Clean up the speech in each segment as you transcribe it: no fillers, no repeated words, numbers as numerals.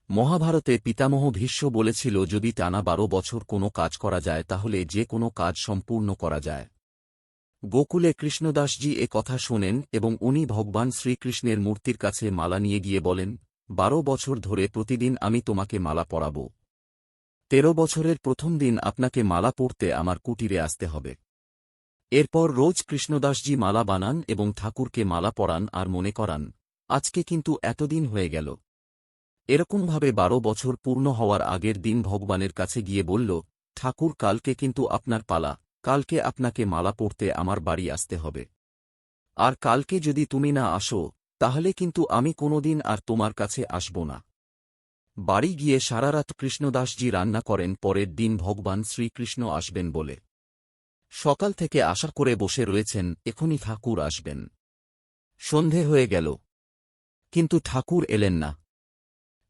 মহাভারতে পিতামহ ভীষ্ম বলেছিল যদি টানা ১২ বছর কোনো কাজ করা যায় তাহলে যে কোনো কাজ সম্পূর্ণ করা যায়। গোকুলে কৃষ্ণদাসজি এ কথা শোনেন এবং উনি ভগবান শ্রীকৃষ্ণের মূর্তির কাছে মালা নিয়ে গিয়ে বলেন, ১২ বছর ধরে প্রতিদিন আমি তোমাকে মালা পরাব। ১৩ বছরের প্রথম দিন আপনাকে মালা পরতে আমার কুটিরে আসতে হবে। এরপর রোজ কৃষ্ণদাসজি মালা বানান এবং ঠাকুরকে মালা পরান আর মনে করান, আজকে কিন্তু এতদিন হয়ে গেল। এরকমভাবে ১২ বছর পূর্ণ হওয়ার আগের দিন ভগবানের কাছে গিয়ে বলল, ঠাকুর কালকে কিন্তু আপনার পালা, কালকে আপনাকে মালা পরতে আমার বাড়ি আসতে হবে। আর কালকে যদি তুমি না আসো তাহলে কিন্তু আমি কোনোদিন আর তোমার কাছে আসব না। বাড়ি গিয়ে সারারাত কৃষ্ণদাসজি রান্না করেন পরের দিন ভগবান শ্রীকৃষ্ণ আসবেন বলে। সকাল থেকে আশা করে বসে রয়েছেন এখনই ঠাকুর আসবেন। সন্ধে হয়ে গেল, কিন্তু ঠাকুর এলেন না।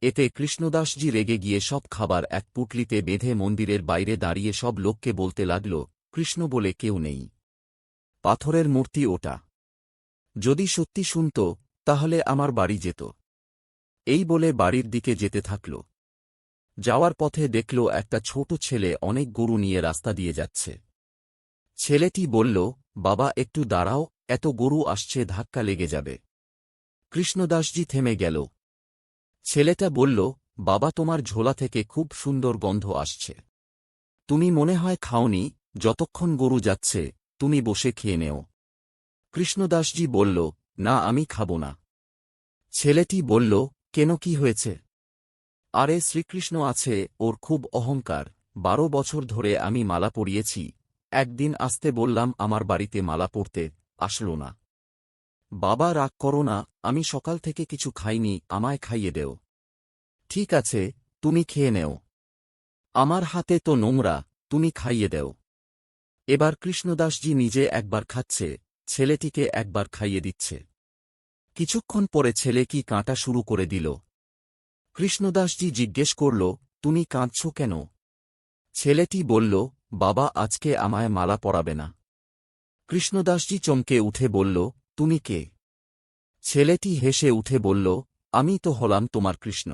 এতে কৃষ্ণদাসজি রেগে গিয়ে সব খাবার এক পুটলিতে বেঁধে মন্দিরের বাইরে দাঁড়িয়ে সব লোককে বলতে লাগল, কৃষ্ণ বলে কেউ নেই, পাথরের মূর্তি ওটা। যদি সত্যি শুনত তাহলে আমার বাড়ি যেত। এই বলে বাড়ির দিকে যেতে থাকল। যাওয়ার পথে দেখল একটা ছোট ছেলে অনেক গরু নিয়ে রাস্তা দিয়ে যাচ্ছে। ছেলেটি বলল, বাবা একটু দাঁড়াও, এত গরু আসছে, ধাক্কা লেগে যাবে। কৃষ্ণদাসজি থেমে গেল। ছেলেটা বলল, বাবা তোমার ঝোলা থেকে খুব সুন্দর গন্ধ আসছে। তুমি মনে হয় খাওনি, যতক্ষণ গরু যাচ্ছে তুমি বসে খেয়ে নেও। কৃষ্ণদাসজি বলল, না আমি খাব না। ছেলেটি বলল, কেন, কি হয়েছে? আরে শ্রীকৃষ্ণ আছে, ওর খুব অহংকার। ১২ বছর ধরে আমি মালা পরিয়েছি, একদিন আসতে বললাম আমার বাড়িতে মালা পরতে, আসল না। বাবা রাগ করো না, আমি সকাল থেকে কিছু খাইনি, আমায় খাইয়ে দেও। ঠিক আছে, তুমি খেয়ে নেও। আমার হাতে তো নোংরা, তুমি খাইয়ে দেও। এবার কৃষ্ণদাসজি নিজে একবার খাচ্ছে, ছেলেটিকে একবার খাইয়ে দিচ্ছে। কিছুক্ষণ পরে ছেলে কি কাঁটা শুরু করে দিল। কৃষ্ণদাসজি জিজ্ঞেস করল, তুমি কাঁদছ কেন? ছেলেটি বলল, বাবা আজকে আমায় মালা পরাবে না। কৃষ্ণদাসজি চমকে উঠে বলল, তুমি কে? ছেলেটি হেসে উঠে বলল, আমি তো হলাম তোমার কৃষ্ণ।